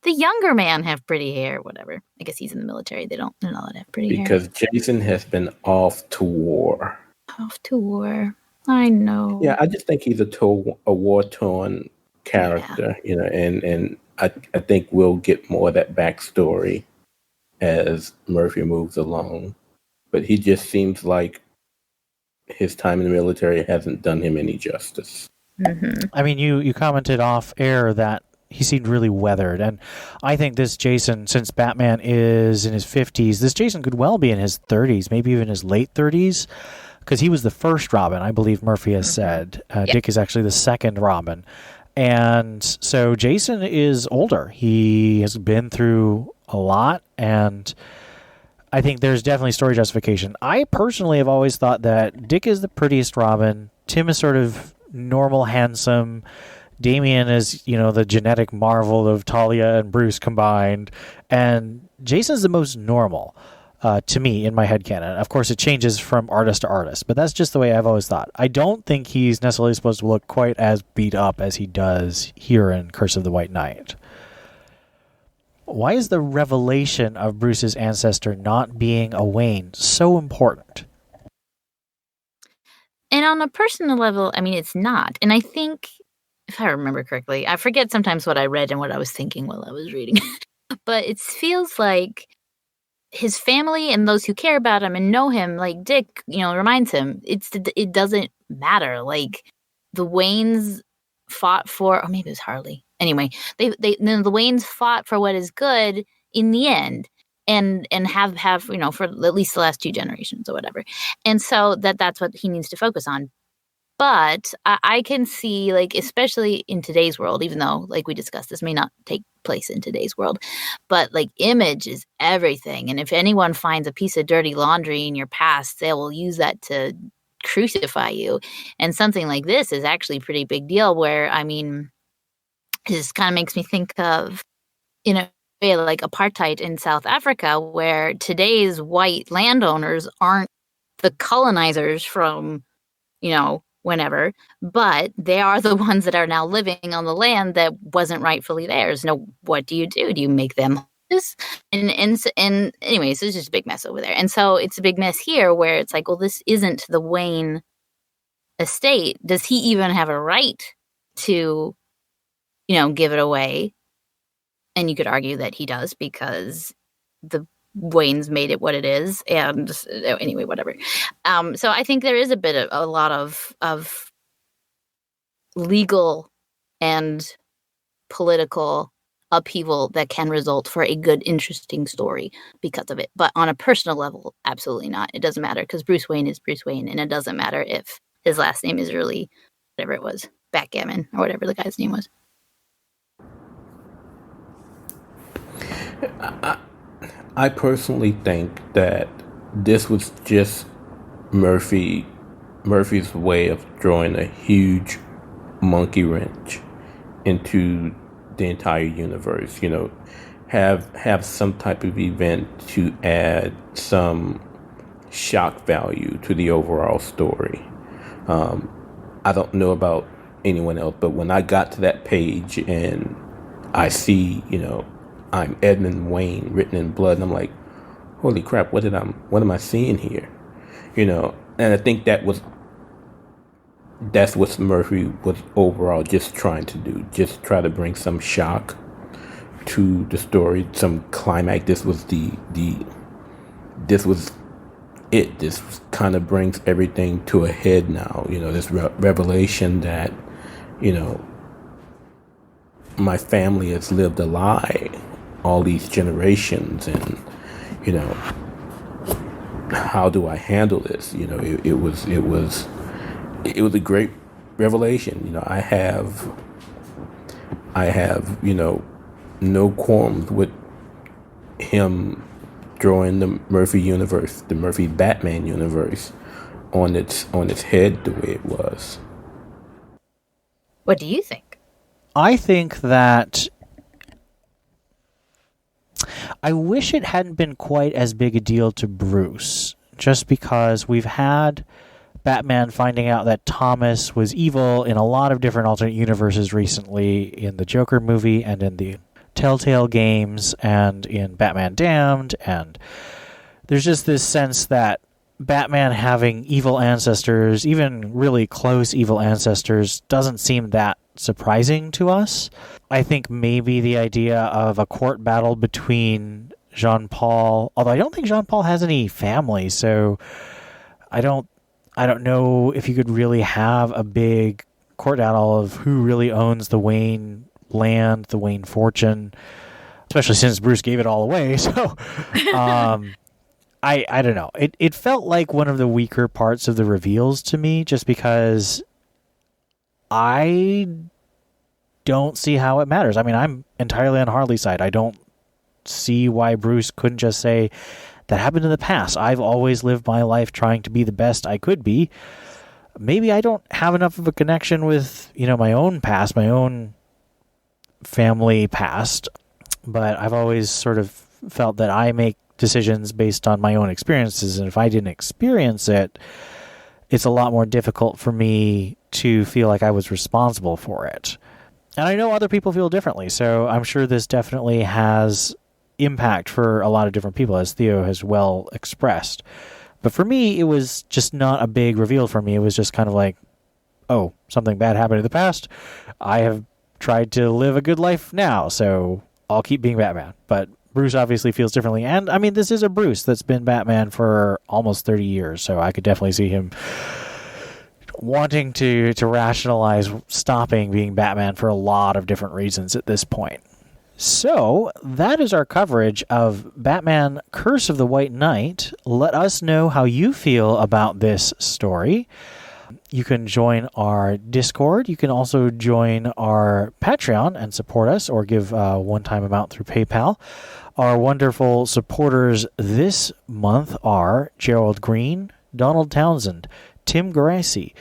the younger man have pretty hair? Whatever. I guess he's in the military. They're not allowed to have pretty hair. Because Jason has been off to war. Off to war. I know. Yeah, I just think he's a war-torn character, and I think we'll get more of that backstory as Murphy moves along. But he just seems like his time in the military hasn't done him any justice. Mm-hmm. I mean, you commented off air that he seemed really weathered, and I think this Jason, since Batman is in his 50s, this Jason could well be in his 30s, maybe even his late 30s, because he was the first Robin, I believe Murphy has said. Dick is actually the second Robin. And so Jason is older. He has been through a lot, and I think there's definitely story justification. I personally have always thought that Dick is the prettiest Robin. Tim is sort of normal, handsome. Damian is, the genetic marvel of Talia and Bruce combined. And Jason's the most normal, to me, in my headcanon. Of course, it changes from artist to artist, but that's just the way I've always thought. I don't think he's necessarily supposed to look quite as beat up as he does here in Curse of the White Knight. Why is the revelation of Bruce's ancestor not being a Wayne so important? And on a personal level, I mean, it's not. And I think, if I remember correctly, I forget sometimes what I read and what I was thinking while I was reading. But it feels like his family and those who care about him and know him, like Dick, reminds him, it doesn't matter. Like, the Waynes fought for, or maybe it was Harley. Anyway, the Waynes fought for what is good in the end, and have for at least the last two generations or whatever. And so that's what he needs to focus on. But I can see, like, especially in today's world, even though, like we discussed, this may not take place in today's world, but, like, image is everything. And if anyone finds a piece of dirty laundry in your past, they will use that to crucify you. And something like this is actually a pretty big deal, where, I mean, this kind of makes me think of, like apartheid in South Africa, where today's white landowners aren't the colonizers from, whenever, but they are the ones that are now living on the land that wasn't rightfully theirs. Now, what do? Do you make them homeless? And anyways, it's just a big mess over there. And so it's a big mess here where it's like, well, this isn't the Wayne estate, does he even have a right to, give it away? And you could argue that he does, because the Waynes made it what it is. And anyway, whatever. So I think there is a lot of legal and political upheaval that can result for a good, interesting story because of it. But on a personal level, absolutely not. It doesn't matter, because Bruce Wayne is Bruce Wayne, and it doesn't matter if his last name is really whatever it was, Backgammon, or whatever the guy's name was. I personally think that this was just Murphy's way of throwing a huge monkey wrench into the entire universe. Have some type of event to add some shock value to the overall story. I don't know about anyone else, but when I got to that page and I see, I'm Edmund Wayne written in blood, and I'm like, holy crap, what am I seeing here? And I think that's what Murphy was overall just trying to do, just try to bring some shock to the story, some climax. This was it. This kind of brings everything to a head now. This revelation that, my family has lived a lie all these generations, and how do I handle this? It was a great revelation. I have no qualms with him throwing the Murphy universe, the Murphy Batman universe, on its head the way it was. What do you think? I think that I wish it hadn't been quite as big a deal to Bruce, just because we've had Batman finding out that Thomas was evil in a lot of different alternate universes recently, in the Joker movie and in the Telltale games and in Batman Damned, and there's just this sense that Batman having evil ancestors, even really close evil ancestors, doesn't seem that surprising to us. I think maybe the idea of a court battle between Jean-Paul, although I don't think Jean-Paul has any family, so I don't know if you could really have a big court battle of who really owns the Wayne land, the Wayne fortune, especially since Bruce gave it all away. So I don't know. It felt like one of the weaker parts of the reveals to me, just because I don't see how it matters. I mean, I'm entirely on Harley's side. I don't see why Bruce couldn't just say, that happened in the past. I've always lived my life trying to be the best I could be. Maybe I don't have enough of a connection with, my own past, my own family past, but I've always sort of felt that I make decisions based on my own experiences, and if I didn't experience it, it's a lot more difficult for me to feel like I was responsible for it. And I know other people feel differently, so I'm sure this definitely has impact for a lot of different people, as Theo has well expressed. But for me, it was just not a big reveal for me. It was just kind of like, oh, something bad happened in the past. I have tried to live a good life now, so I'll keep being Batman. But Bruce obviously feels differently. And, I mean, this is a Bruce that's been Batman for almost 30 years, so I could definitely see him wanting to rationalize stopping being Batman for a lot of different reasons at this point. So, that is our coverage of Batman Curse of the White Knight. Let us know how you feel about this story. You can join our Discord. You can also join our Patreon and support us, or give a one-time amount through PayPal. Our wonderful supporters this month are Gerald Green, Donald Townsend, Tim Geraci,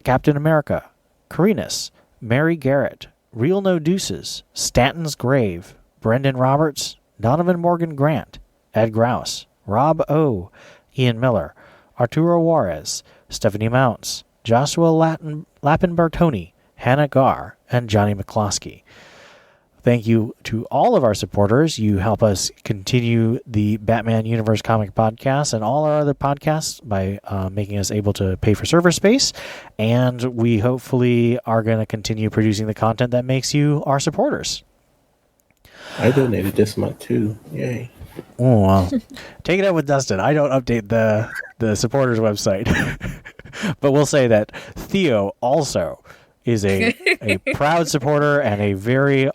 Captain America, Carinus, Mary Garrett, Real No Deuces, Stanton's Grave, Brendan Roberts, Donovan Morgan Grant, Ed Grouse, Rob O., Ian Miller, Arturo Juarez, Stephanie Mounts, Joshua Lappin Bartoni, Hannah Garr, and Johnny McCloskey. Thank you to all of our supporters. You help us continue the Batman Universe Comic Podcast and all our other podcasts by making us able to pay for server space. And we hopefully are going to continue producing the content that makes you our supporters. I donated this month too. Yay. Oh, well. Take it up with Dustin. I don't update the supporters website. But we'll say that Theo also is a proud supporter and a very...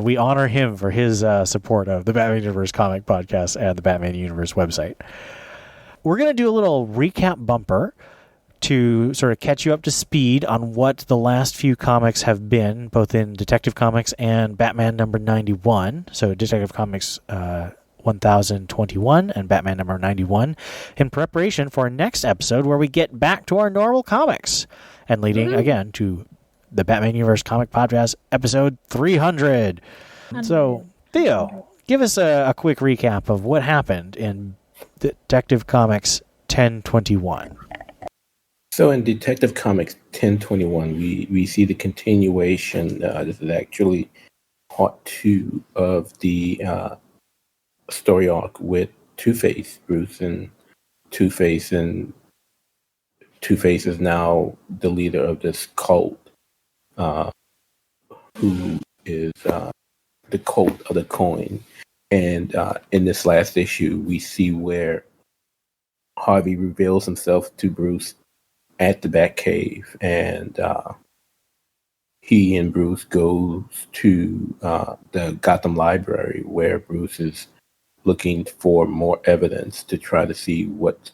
we honor him for his support of the Batman Universe Comic Podcast and the Batman Universe website. We're going to do a little recap bumper to sort of catch you up to speed on what the last few comics have been, both in Detective Comics and Batman number 91. So Detective Comics 1021 and Batman number 91, in preparation for our next episode where we get back to our normal comics and leading again to the Batman Universe Comic Podcast, episode 300. So, Theo, give us a quick recap of what happened in Detective Comics 1021. So in Detective Comics 1021, we see the continuation. This is actually part 2 of the story arc with Two-Face, Bruce and Two-Face, and Two-Face is now the leader of this cult. Who is the cult of the coin. And in this last issue, we see where Harvey reveals himself to Bruce at the Batcave, and he and Bruce goes to the Gotham Library, where Bruce is looking for more evidence to try to see what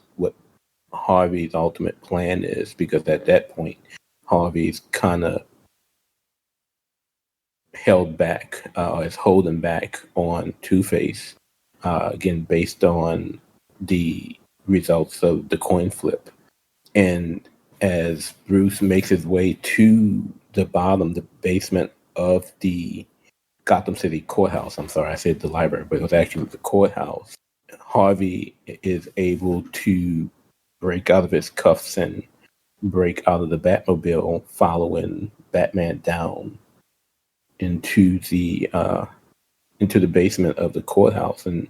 Harvey's ultimate plan is, because at that point, Harvey's kind of held back, is holding back on Two-Face, again, based on the results of the coin flip. And as Bruce makes his way to the bottom, the basement of the Gotham City courthouse, I'm sorry, I said the library, but it was actually the courthouse, Harvey is able to break out of his cuffs and break out of the Batmobile, following Batman down into the basement of the courthouse. And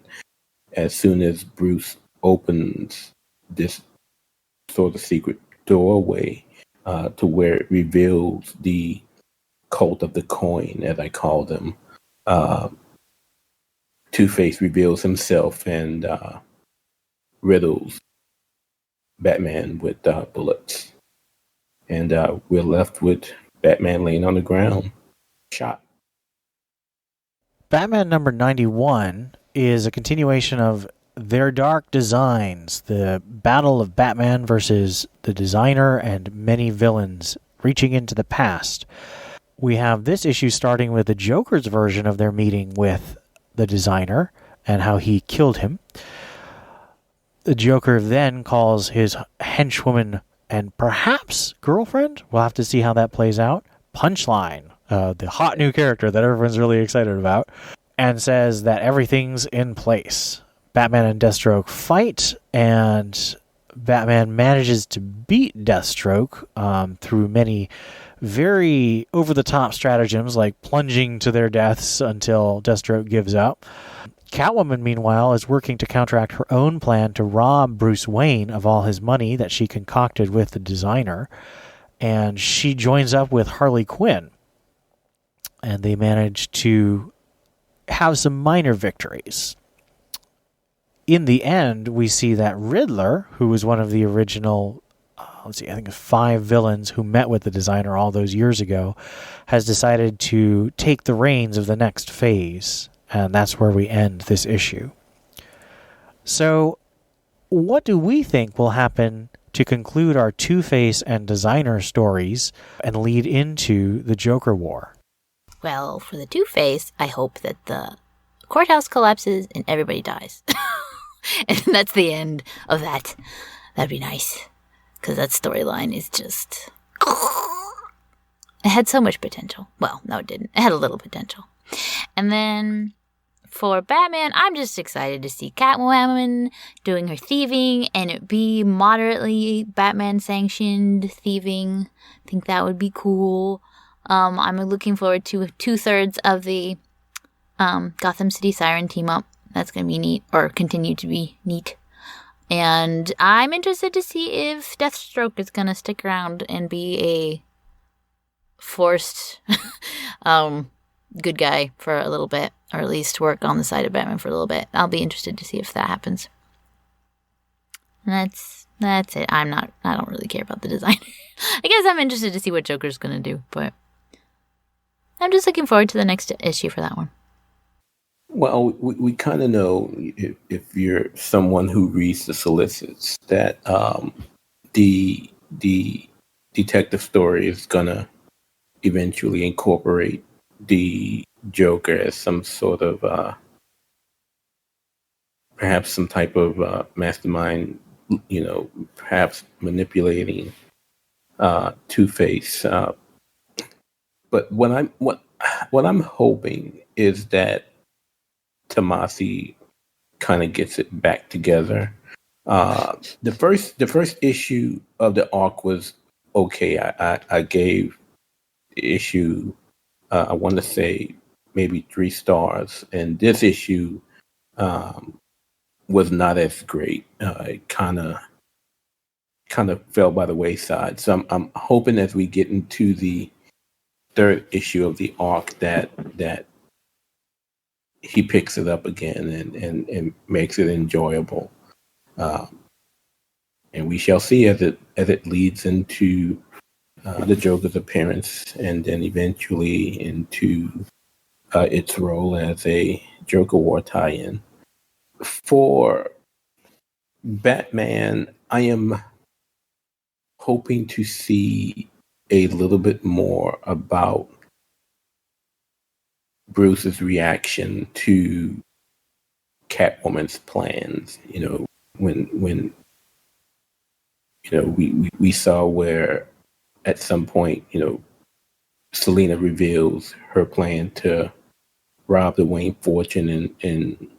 as soon as Bruce opens this sort of secret doorway to where it reveals the cult of the coin, as I call them, Two-Face reveals himself and riddles Batman with bullets. And we're left with Batman laying on the ground, shot. Batman number 91 is a continuation of Their Dark Designs, the battle of Batman versus the designer and many villains reaching into the past. We have this issue starting with the Joker's version of their meeting with the designer and how he killed him. The Joker then calls his henchwoman and perhaps girlfriend, we'll have to see how that plays out, Punchline, the hot new character that everyone's really excited about, and says that everything's in place. Batman and Deathstroke fight, and Batman manages to beat Deathstroke through many very over-the-top stratagems, like plunging to their deaths until Deathstroke gives up. Catwoman, meanwhile, is working to counteract her own plan to rob Bruce Wayne of all his money that she concocted with the designer, and she joins up with Harley Quinn, and they manage to have some minor victories. In the end, we see that Riddler, who was one of the original, I think 5 villains who met with the designer all those years ago, has decided to take the reins of the next phase, and that's where we end this issue. So, what do we think will happen to conclude our Two-Face and designer stories and lead into the Joker War? Well, for the Two-Face, I hope that the courthouse collapses and everybody dies. And that's the end of that. That'd be nice. Because that storyline is just... It had so much potential. Well, no, it didn't. It had a little potential. And then for Batman, I'm just excited to see Catwoman doing her thieving and it be moderately Batman-sanctioned thieving. I think that would be cool. I'm looking forward to 2/3 of the Gotham City Siren team up. That's going to be neat, or continue to be neat. And I'm interested to see if Deathstroke is going to stick around and be a forced good guy for a little bit, or at least work on the side of Batman for a little bit. I'll be interested to see if that happens. That's it. I don't really care about the design. I guess I'm interested to see what Joker's going to do, but I'm just looking forward to the next issue for that one. Well, we kind of know if you're someone who reads the solicits that the detective story is gonna eventually incorporate the Joker as some sort of perhaps some type of mastermind, perhaps manipulating Two-Face. But what I'm hoping is that Tomasi kind of gets it back together. The first issue of the arc was okay. I gave the issue I want to say maybe 3 stars, and this issue was not as great. It kind of fell by the wayside. So I'm hoping as we get into the 3rd issue of the arc that he picks it up again and makes it enjoyable. And we shall see as it leads into the Joker's appearance and then eventually into its role as a Joker War tie-in. For Batman, I am hoping to see a little bit more about Bruce's reaction to Catwoman's plans. When we saw where at some point, Selina reveals her plan to rob the Wayne fortune, and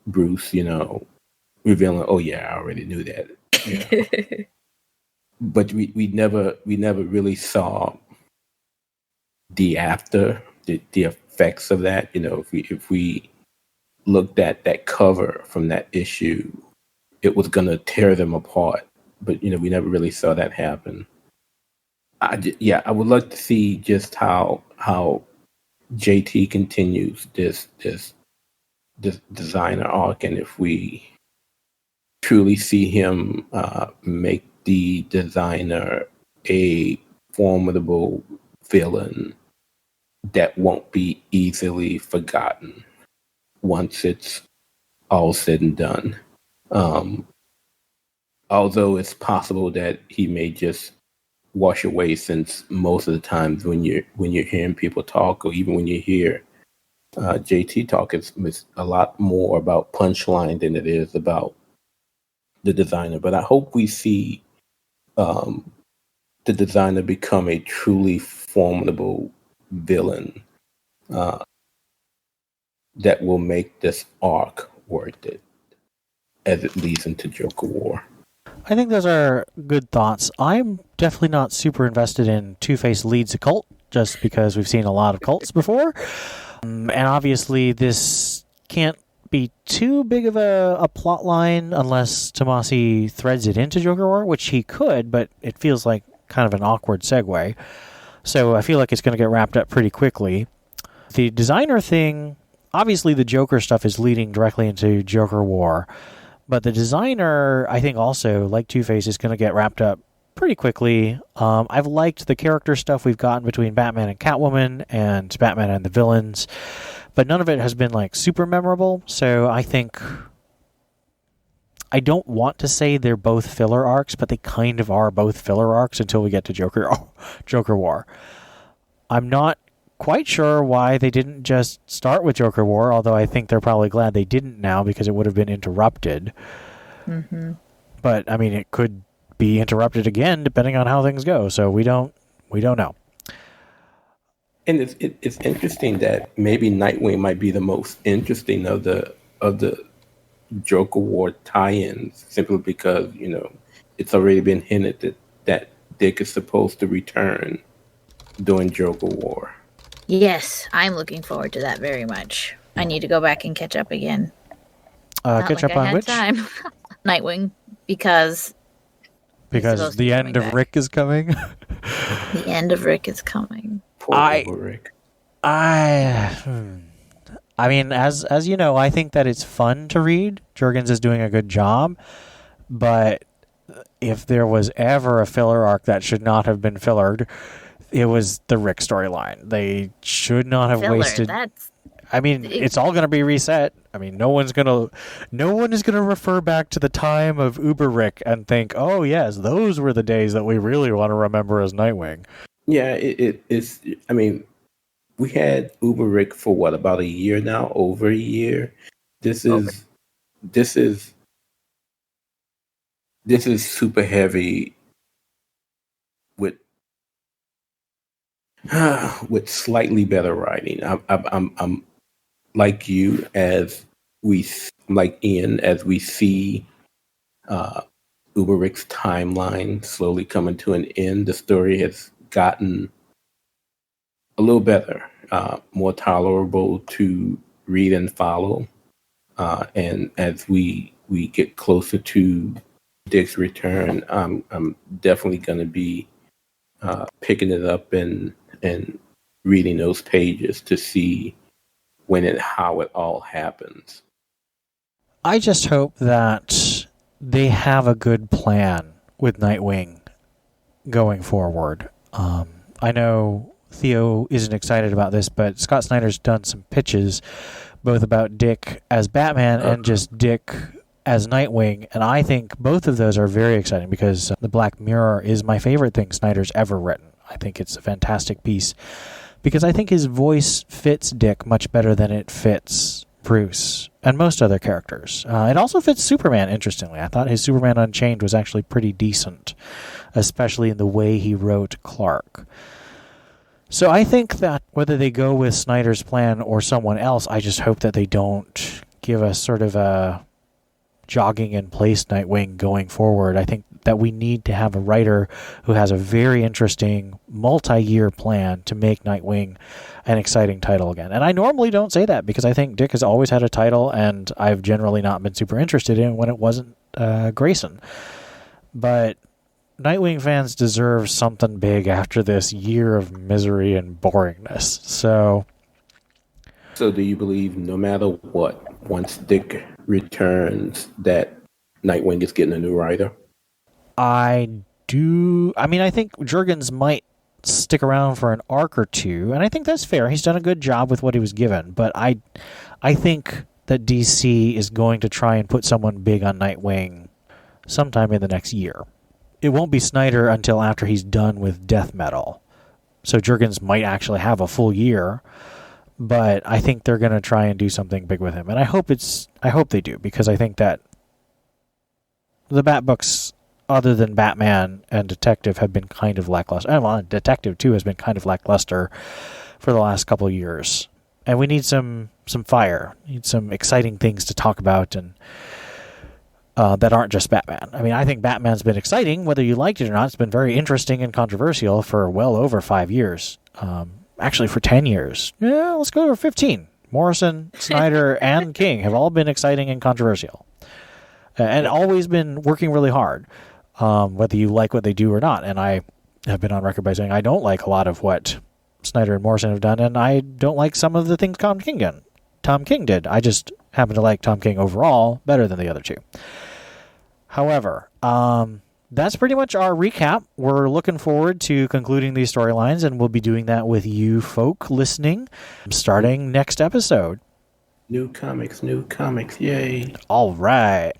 Bruce, revealing, "Oh yeah, I already knew that." But we never really saw the effects of that. If we looked at that cover from that issue, it was gonna tear them apart. But we never really saw that happen. I would like to see just how JT continues this designer arc, and if we truly see him make the designer a formidable villain that won't be easily forgotten once it's all said and done. Although it's possible that he may just wash away, since most of the times when you're hearing people talk, or even when you hear JT talk, it's a lot more about punchline than it is about the designer. But I hope we see the designer become a truly formidable villain that will make this arc worth it as it leads into Joker War. I think those are good thoughts. I'm definitely not super invested in Two-Face leads a cult, just because we've seen a lot of cults before. And obviously this can't be too big of a plot line unless Tomasi threads it into Joker War, which he could, but it feels like kind of an awkward segue. So I feel like it's going to get wrapped up pretty quickly. The designer thing, obviously the Joker stuff is leading directly into Joker War. But the designer, I think also, like Two-Face, is going to get wrapped up pretty quickly. I've liked the character stuff we've gotten between Batman and Catwoman and Batman and the villains, but none of it has been like super memorable. So I think, I don't want to say they're both filler arcs, but they kind of are both filler arcs until we get to Joker War. I'm not quite sure why they didn't just start with Joker War, although I think they're probably glad they didn't now, because it would have been interrupted. Mm-hmm. But I mean, it could be interrupted again depending on how things go. So we don't know. And it's interesting that maybe Nightwing might be the most interesting of the Joker War tie-ins, simply because it's already been hinted that Dick is supposed to return during Joker War. Yes, I'm looking forward to that very much. I need to go back and catch up again. Catch up on which? Time. Nightwing, because the end of Rick is coming. The end of Rick is coming. Poor Rick. I mean, as you know, I think that it's fun to read. Jurgens is doing a good job, but if there was ever a filler arc that should not have been fillered, it was the Rick storyline. They should not have wasted. It's all going to be reset. I mean, no one is going to refer back to the time of Uber Rick and think, "Oh yes, those were the days that we really want to remember as Nightwing." Yeah, it's. I mean, we had Uber Rick for what, about a year now? Over a year. This is super heavy with slightly better writing. I'm like you, as we like Ian, as we see Uber Rick's timeline slowly coming to an end. The story has gotten a little better, more tolerable to read and follow. And as we get closer to Dick's return, I'm definitely going to be picking it up and reading those pages to see when and how it all happens. I just hope that they have a good plan with Nightwing going forward. I know Theo isn't excited about this, but Scott Snyder's done some pitches both about Dick as Batman and just Dick as Nightwing, and I think both of those are very exciting because The Black Mirror is my favorite thing Snyder's ever written. I think it's a fantastic piece because I think his voice fits Dick much better than it fits Bruce and most other characters. It also fits Superman, interestingly. I thought his Superman Unchained was actually pretty decent, especially in the way he wrote Clark. So I think that whether they go with Snyder's plan or someone else, I just hope that they don't give us sort of a jogging in place Nightwing going forward. I think that we need to have a writer who has a very interesting multi-year plan to make Nightwing an exciting title again. And I normally don't say that because I think Dick has always had a title and I've generally not been super interested in when it wasn't Grayson. But Nightwing fans deserve something big after this year of misery and boringness. So do you believe no matter what, once Dick returns, that Nightwing is getting a new writer? I do. I mean, I think Jurgens might stick around for an arc or two, and I think that's fair. He's done a good job with what he was given, but I think that DC is going to try and put someone big on Nightwing sometime in the next year. It won't be Snyder until after he's done with Death Metal. So Jurgens might actually have a full year, but I think they're going to try and do something big with him. And I hope they do, because I think that the Bat books, other than Batman and Detective, have been kind of lackluster. Well, Detective, too, has been kind of lackluster for the last couple of years. And we need some fire. We need some exciting things to talk about and that aren't just Batman. I mean, I think Batman's been exciting, whether you liked it or not. It's been very interesting and controversial for well over 5 years. Actually, for 10 years. Yeah, let's go over 15. Morrison, Snyder, and King have all been exciting and controversial. And always been working really hard, whether you like what they do or not. And I have been on record by saying I don't like a lot of what Snyder and Morrison have done, and I don't like some of the things Tom King did. I just happen to like Tom King overall better than the other two. However, that's pretty much our recap. We're looking forward to concluding these storylines, and we'll be doing that with you folk listening starting next episode. New comics, yay. All right.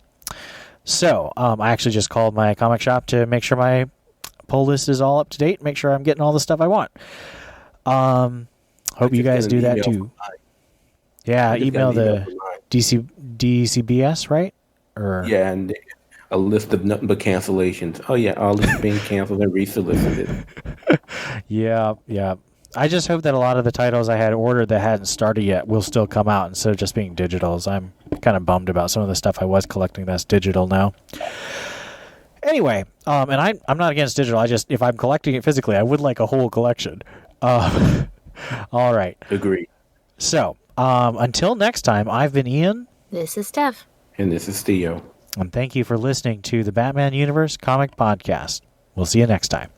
So, I actually just called my comic shop to make sure my pull list is all up to date, make sure I'm getting all the stuff I want. Hope you guys do that too. Yeah, email the DCBS, right? Yeah, and a list of nothing but cancellations. Oh yeah, all is being canceled and resolicited. Yeah. I just hope that a lot of the titles I had ordered that hadn't started yet will still come out instead of just being digitals. I'm kind of bummed about some of the stuff I was collecting that's digital now. Anyway, and I'm not against digital. I just, if I'm collecting it physically, I would like a whole collection. All right. Agree. So, until next time, I've been Ian. This is Steph. And this is Theo. And thank you for listening to the Batman Universe Comic Podcast. We'll see you next time.